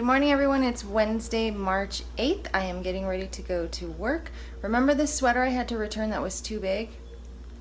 morning, everyone. It's Wednesday, March 8th. I am getting ready to go to work. Remember this sweater I had to return that was too big?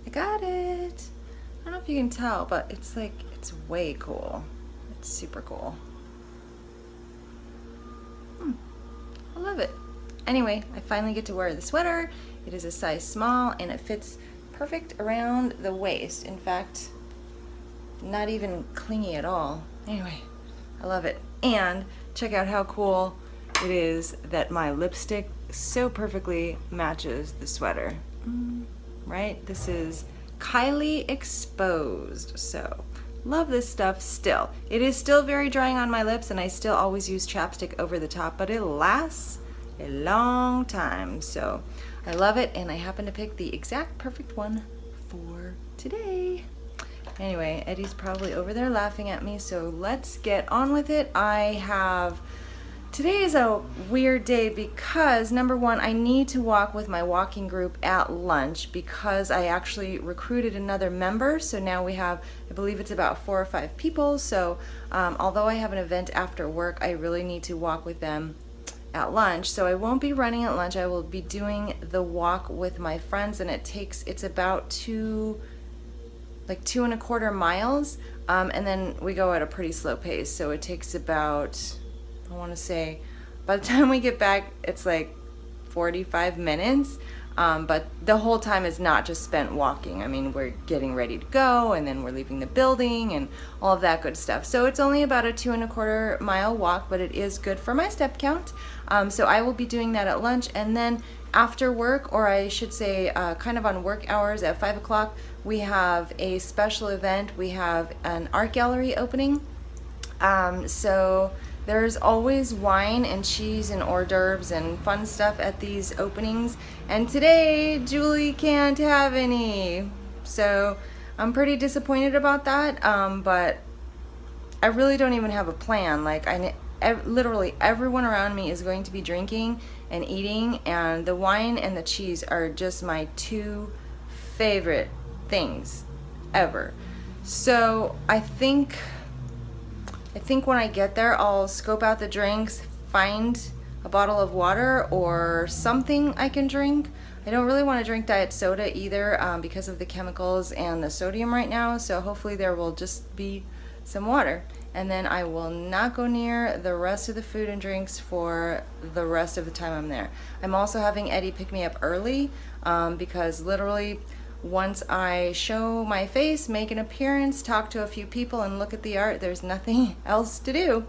I got it. I don't know if you can tell, but it's way cool. It's super cool. I love it. Anyway, I finally get to wear the sweater. It is a size small and it fits perfect around the waist. In fact, not even clingy at all. Anyway, I love it. And check out how cool it is that my lipstick so perfectly matches the sweater. Right? This is Kylie Exposed. So, love this stuff still. It is still very drying on my lips and I still always use chapstick over the top, but it lasts a long time. So, I love it and I happen to pick the exact perfect one for today. Anyway, Eddie's probably over there laughing at me, so let's get on with it. Today is a weird day because, number one, I need to walk with my walking group at lunch because I actually recruited another member. So now we have, I believe it's about 4 or 5 people. So although I have an event after work, I really need to walk with them at lunch. So I won't be running at lunch. I will be doing the walk with my friends, and it's about 2.25 miles, and then we go at a pretty slow pace, so it takes about, I want to say, by the time we get back it's like 45 minutes, but the whole time is not just spent walking. I mean, we're getting ready to go and then we're leaving the building and all of that good stuff. So it's only about a 2.25 mile walk, but it is good for my step count. So I will be doing that at lunch, and then after work, or I should say kind of on work hours at 5 o'clock, we have a special event. We have an art gallery opening. So there's always wine and cheese and hors d'oeuvres and fun stuff at these openings. And today, Julie can't have any. So I'm pretty disappointed about that, but I really don't even have a plan. Literally everyone around me is going to be drinking and eating, and the wine and the cheese are just my 2 favorite things ever. So I think when I get there, I'll scope out the drinks, find a bottle of water or something I can drink. I don't really want to drink diet soda either because of the chemicals and the sodium right now, so hopefully there will just be some water. And then I will not go near the rest of the food and drinks for the rest of the time I'm there. I'm also having Eddie pick me up early because literally once I show my face, make an appearance, talk to a few people, and look at the art, there's nothing else to do.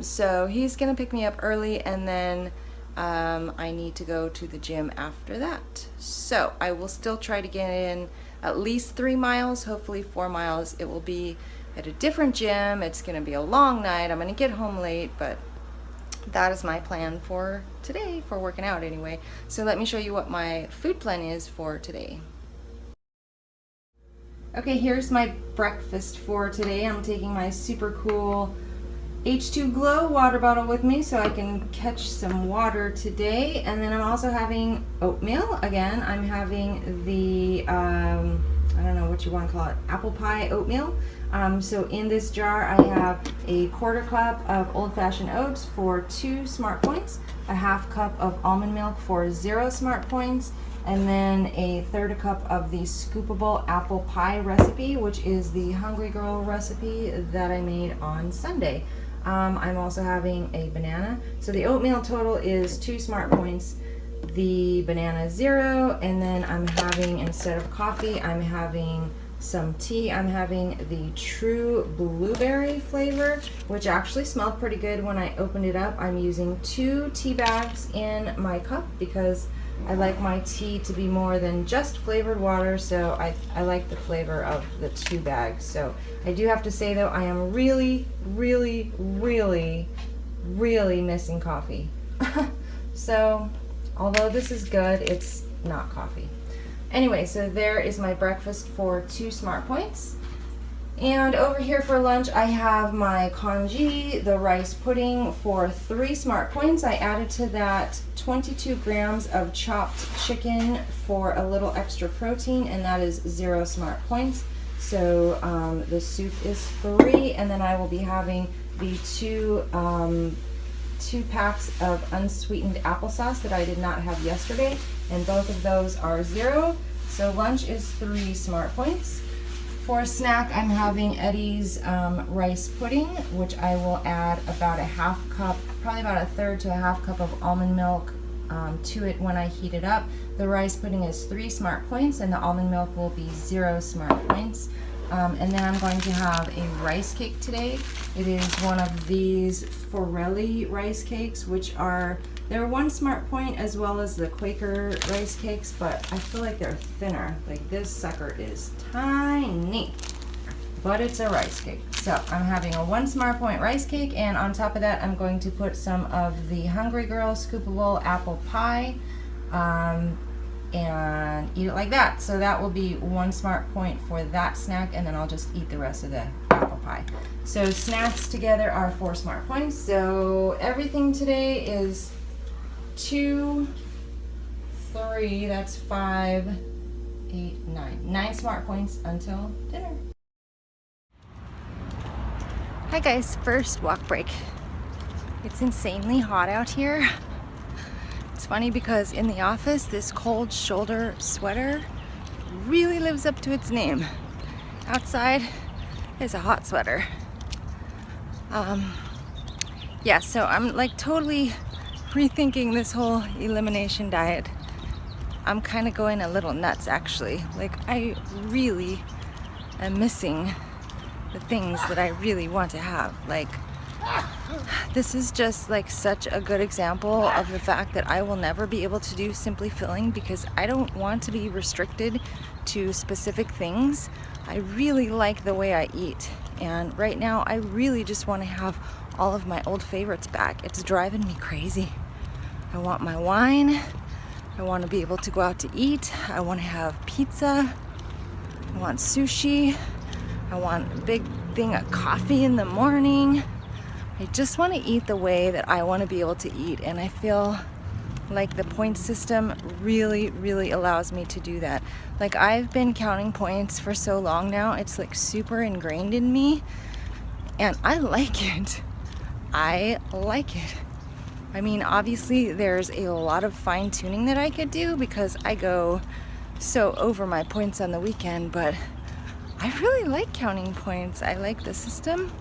So he's gonna pick me up early, and then I need to go to the gym after that. So I will still try to get in at least 3 miles, hopefully 4 miles. It will be at a different gym. It's gonna be a long night. I'm gonna get home late, but that is my plan for today, for working out anyway. So let me show you what my food plan is for today. Okay, here's my breakfast for today. I'm taking my super cool H2 Glow water bottle with me so I can catch some water today. And then I'm also having oatmeal. Again, I'm having the, I don't know what you want to call it, apple pie oatmeal. So in this jar I have a 1/4 cup of old-fashioned oats for 2 smart points, a 1/2 cup of almond milk for 0 smart points, and then a 1/3 cup of the scoopable apple pie recipe, which is the Hungry Girl recipe that I made on Sunday. I'm also having a banana. So the oatmeal total is 2 smart points, the banana 0, and then I'm having, instead of coffee, I'm having some tea. I'm having the True Blueberry flavor, which actually smelled pretty good when I opened it up. I'm using 2 tea bags in my cup because I like my tea to be more than just flavored water, so I like the flavor of the 2 bags. So I do have to say though, I am really, really, really, really missing coffee. So although this is good, it's not coffee. Anyway, so there is my breakfast for 2 smart points. And over here for lunch, I have my congee, the rice pudding for 3 smart points. I added to that 22 grams of chopped chicken for a little extra protein, and that is 0 smart points. So the soup is 3, and then I will be having the 2 2 packs of unsweetened applesauce that I did not have yesterday, and both of those are 0. So lunch is 3 smart points. For a snack, I'm having Eddie's rice pudding, which I will add about a half cup, probably about a third to a half cup of almond milk to it when I heat it up. The rice pudding is 3 smart points, and the almond milk will be 0 smart points. And then I'm going to have a rice cake today. It is one of these Forelli rice cakes, which they're 1 smart point as well as the Quaker rice cakes, but I feel like they're thinner. Like this sucker is tiny, but it's a rice cake. So I'm having a 1 smart point rice cake, and on top of that, I'm going to put some of the Hungry Girl scoopable apple pie, and eat it like that. So that will be 1 smart point for that snack, and then I'll just eat the rest of the apple pie. So snacks together are 4 smart points. So everything today is 2, 3, that's 5, 8, 9. 9 smart points until dinner. Hi guys, first walk break. It's insanely hot out here. It's funny because in the office, this cold shoulder sweater really lives up to its name. Outside is a hot sweater. Yeah, so I'm like totally rethinking this whole elimination diet. I'm kind of going a little nuts actually. Like I really am missing the things that I really want to have. Like this is just like such a good example of the fact that I will never be able to do Simply Filling because I don't want to be restricted to specific things. I really like the way I eat, and right now I really just want to have all of my old favorites back. It's driving me crazy. I want my wine. I want to be able to go out to eat. I want to have pizza. I want sushi. I want a big thing of coffee in the morning. I just want to eat the way that I want to be able to eat, and I feel like the point system really, really allows me to do that. Like I've been counting points for so long now, it's like super ingrained in me, and I like it. I like it. I mean, obviously there's a lot of fine tuning that I could do because I go so over my points on the weekend, but I really like counting points. I like the system.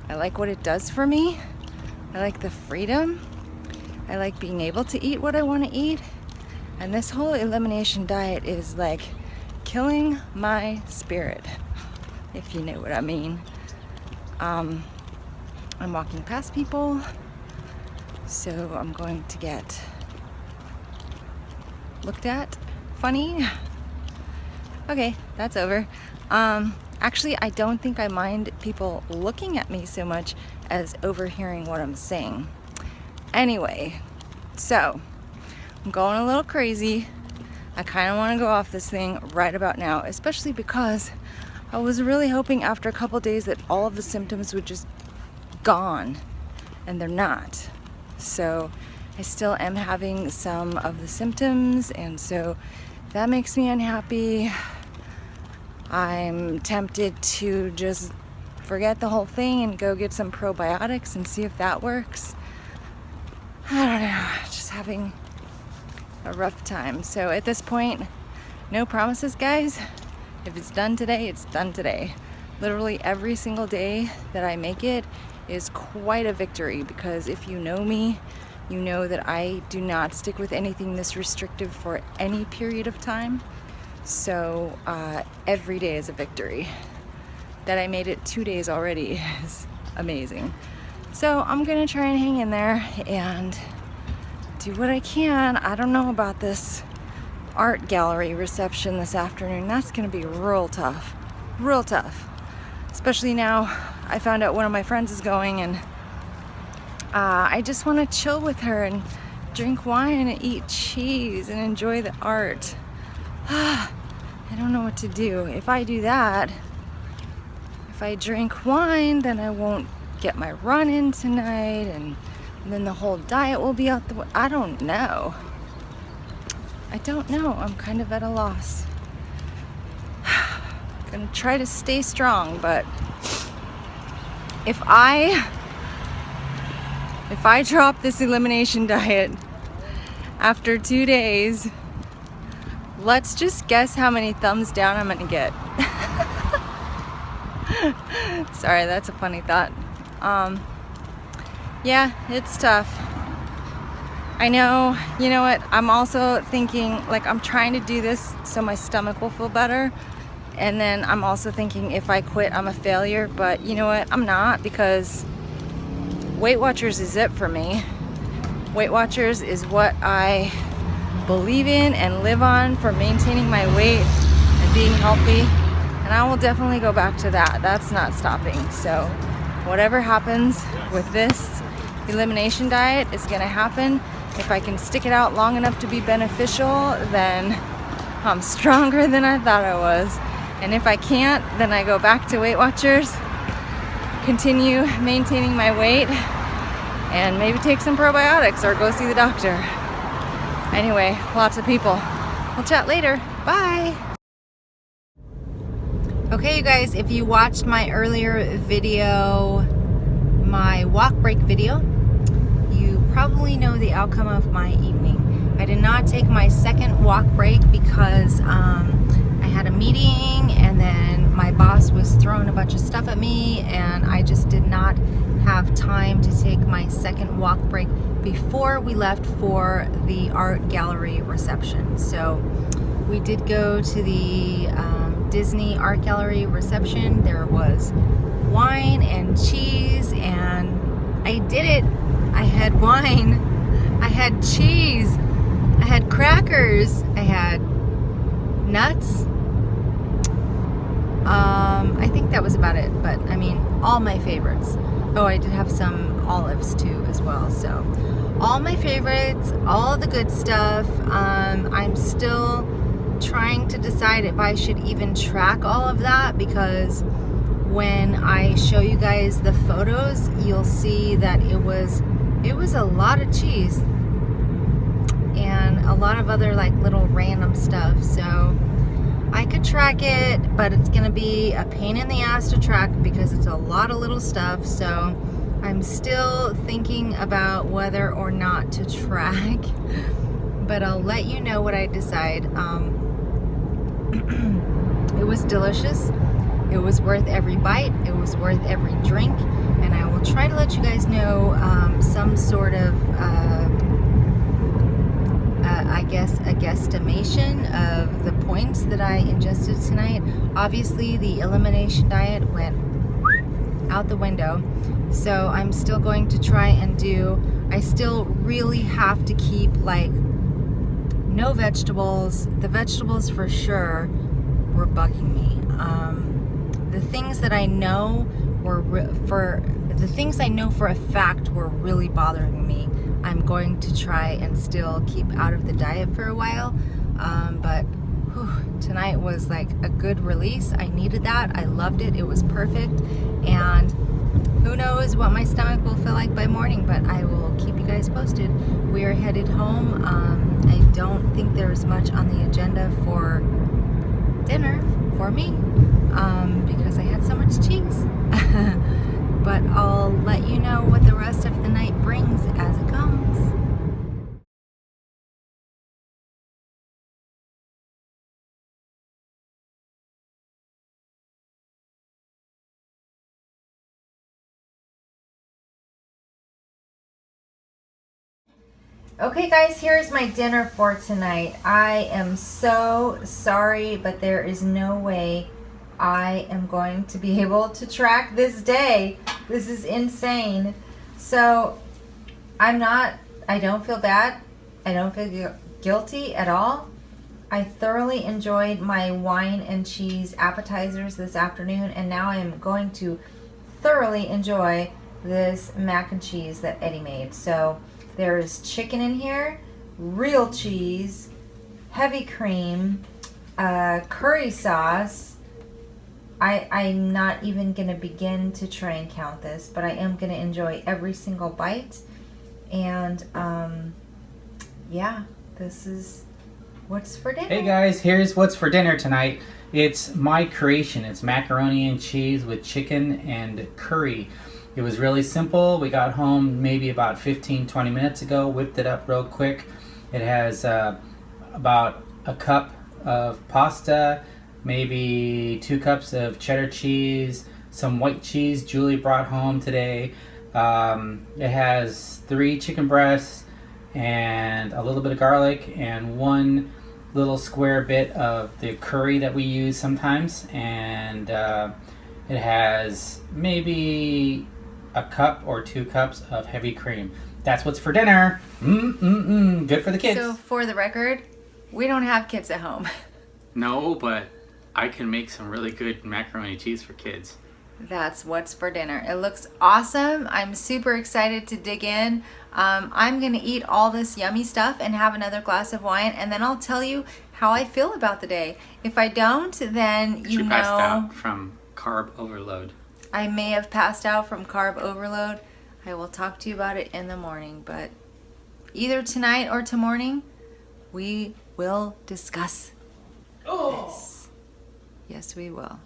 I like what it does for me. I like the freedom. I like being able to eat what I want to eat. And this whole elimination diet is like killing my spirit, if you know what I mean. I'm walking past people, so I'm going to get looked at funny. Okay, that's over. Actually, I don't think I mind people looking at me so much as overhearing what I'm saying. Anyway, so I'm going a little crazy. I kind of want to go off this thing right about now, especially because I was really hoping after a couple days that all of the symptoms would just gone, and they're not. So I still am having some of the symptoms, and so that makes me unhappy. I'm tempted to just forget the whole thing and go get some probiotics and see if that works. I don't know, just having a rough time. So at this point, no promises, guys. If it's done today, it's done today. Literally every single day that I make it is quite a victory, because if you know me, you know that I do not stick with anything this restrictive for any period of time. So every day is a victory. That I made it 2 days already is amazing. So I'm gonna try and hang in there and do what I can. I don't know about this art gallery reception this afternoon. That's gonna be real tough, real tough. Especially now I found out one of my friends is going, and I just wanna chill with her and drink wine and eat cheese and enjoy the art. I don't know what to do. If I do that, if I drink wine, then I won't get my run in tonight, and then the whole diet will be out the way. I don't know. I don't know. I'm kind of at a loss. I'm gonna try to stay strong, but if I If I drop this elimination diet after 2 days, let's just guess how many thumbs down I'm gonna get. Sorry, that's a funny thought. Yeah, it's tough. I know, you know what, I'm also thinking, like, I'm trying to do this so my stomach will feel better. And then I'm also thinking if I quit, I'm a failure. But you know what, I'm not, because Weight Watchers is it for me. Weight Watchers is what I believe in and live on for maintaining my weight and being healthy. And I will definitely go back to that. That's not stopping. So whatever happens with this elimination diet is gonna happen. If I can stick it out long enough to be beneficial, then I'm stronger than I thought I was. And if I can't, then I go back to Weight Watchers, continue maintaining my weight, and maybe take some probiotics or go see the doctor. Anyway, lots of people. We'll chat later. Bye. Okay, you guys, if you watched my earlier video, my walk break video, you probably know the outcome of my evening. I did not take my second walk break because I had a meeting, and then my boss was throwing a bunch of stuff at me, and I just did not have time to take my second walk break before we left for the art gallery reception. So we did go to the Disney art gallery reception. There was wine and cheese, and I did it. I had wine, I had cheese, I had crackers, I had nuts. I think that was about it, but I mean, all my favorites. Oh, I did have some olives too as well. So all my favorites, all the good stuff. I'm still trying to decide if I should even track all of that, because when I show you guys the photos, you'll see that it was a lot of cheese and a lot of other like little random stuff. So I could track it, but it's gonna be a pain in the ass to track because it's a lot of little stuff. So I'm still thinking about whether or not to track, but I'll let you know what I decide. It was delicious. It was worth every bite. It was worth every drink. And I will try to let you guys know some sort of, I guess, a guesstimation of the points that I ingested tonight. Obviously, the elimination diet went out the window. So I'm still going to try and I still really have to keep like no vegetables. The vegetables for sure were bugging me. The things that I know the things I know for a fact were really bothering me, I'm going to try and still keep out of the diet for a while. But tonight was like a good release. I needed that. I loved it. It was perfect. And who knows what my stomach will feel like by morning, but I will keep you guys posted. We are headed home. I don't think there's much on the agenda for dinner for me, because I had so much cheese. But I'll let you know what the rest of the night brings as it comes. Okay guys, here's my dinner for tonight. I am so sorry, but there is no way I am going to be able to track this day. This is insane. So I don't feel bad. I don't feel guilty at all. I thoroughly enjoyed my wine and cheese appetizers this afternoon, and now I am going to thoroughly enjoy this mac and cheese that Eddie made. So there's chicken in here, real cheese, heavy cream, curry sauce. I'm not even going to begin to try and count this, but I am going to enjoy every single bite. And yeah, this is what's for dinner. Hey guys, here's what's for dinner tonight. It's my creation. It's macaroni and cheese with chicken and curry. It was really simple. We got home maybe about 15-20 minutes ago, whipped it up real quick. It has about a cup of pasta, maybe 2 cups of cheddar cheese, some white cheese Julie brought home today. It has 3 chicken breasts and a little bit of garlic and 1 little square bit of the curry that we use sometimes, and it has maybe a cup or 2 cups of heavy cream. That's what's for dinner. Good for the kids. So for the record, we don't have kids at home. No, but I can make some really good macaroni and cheese for kids. That's what's for dinner. It looks awesome. I'm super excited to dig in. I'm going to eat all this yummy stuff and have another glass of wine, and then I'll tell you how I feel about the day. If I don't, then you She know passed out from carb overload. I may have passed out from carb overload. I will talk to you about it in the morning, but either tonight or tomorrow morning, we will discuss this. Yes, we will.